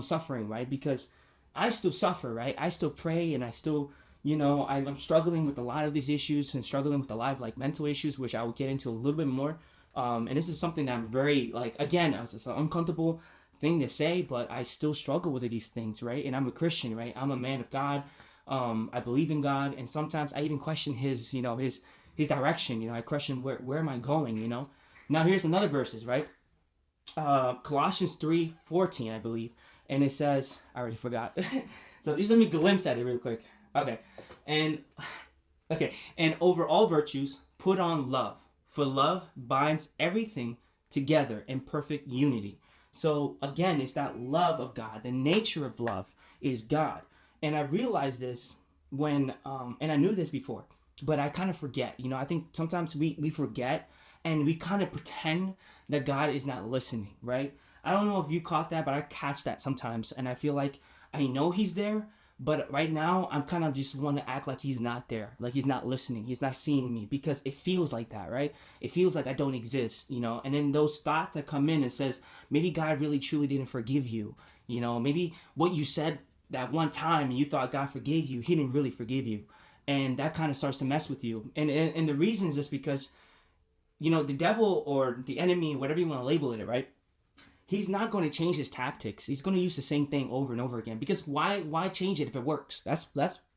suffering, right? Because I still suffer, right? I still pray, and I still, I'm struggling with a lot of these issues, and struggling with a lot of like mental issues, which I will get into a little bit more. And this is something that I'm very like, again, it's an uncomfortable thing to say, but I still struggle with these things, right? And I'm a Christian, right? I'm a man of God. I believe in God, and sometimes I even question his, his direction. I question where am I going, Now here's another verses, right? Colossians 3:14, I believe, and it says, I already forgot. So just let me glimpse at it real quick. Okay, and and over all virtues, put on love, for love binds everything together in perfect unity. So again, it's that love of God. The nature of love is God, and I realized this when, and I knew this before, but I kind of forget. I think sometimes we forget, and we kind of pretend that God is not listening, right? I don't know if you caught that, but I catch that sometimes, and I feel like I know He's there, but right now I'm kind of just want to act like He's not there, like He's not listening, He's not seeing me, because it feels like that, right? It feels like I don't exist, and then those thoughts that come in and says, maybe God really truly didn't forgive you, maybe what you said that one time and you thought God forgave you, He didn't really forgive you, and that kind of starts to mess with you, and the reason is just because the devil or the enemy, whatever you want to label it, right? He's not going to change his tactics. He's going to use the same thing over and over again. Because why change it if it works? That's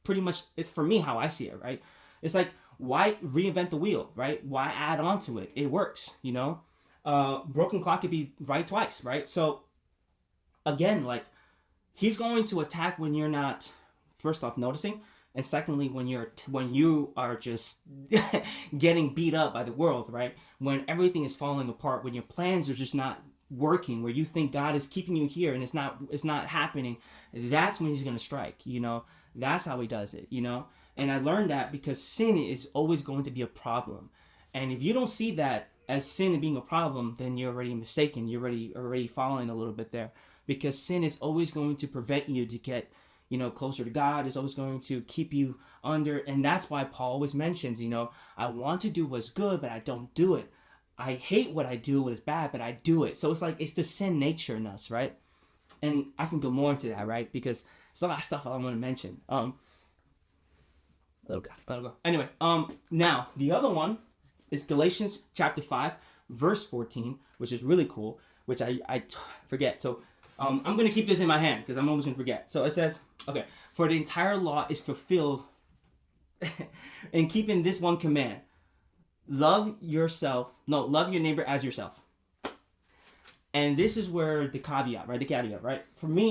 pretty much, it's for me how I see it, right? It's like, why reinvent the wheel, right? Why add on to it? It works. Broken clock could be right twice, right? So again, like, he's going to attack when you're not, first off, noticing, and secondly, when you are just getting beat up by the world, right? When everything is falling apart, when your plans are just not working, where you think God is keeping you here and it's not happening, that's when He's gonna strike. That's how He does it. And I learned that because sin is always going to be a problem, and if you don't see that as sin being a problem, then you're already mistaken. You're already falling a little bit there, because sin is always going to prevent you to get closer to God. Is always going to keep you under, and that's why Paul always mentions, I want to do what's good, but I don't do it. I hate what I do, what is bad, but I do it. So it's like, it's the sin nature in us, right? And I can go more into that, right? Because there's a lot of stuff I want to mention. Let it go. Anyway, now the other one is Galatians chapter 5, verse 14, which is really cool, which I forget. So I'm going to keep this in my hand because I'm almost going to forget. So it says, okay, for the entire law is fulfilled in keeping this one command. Love your neighbor as yourself. And this is where the caveat, right? For me,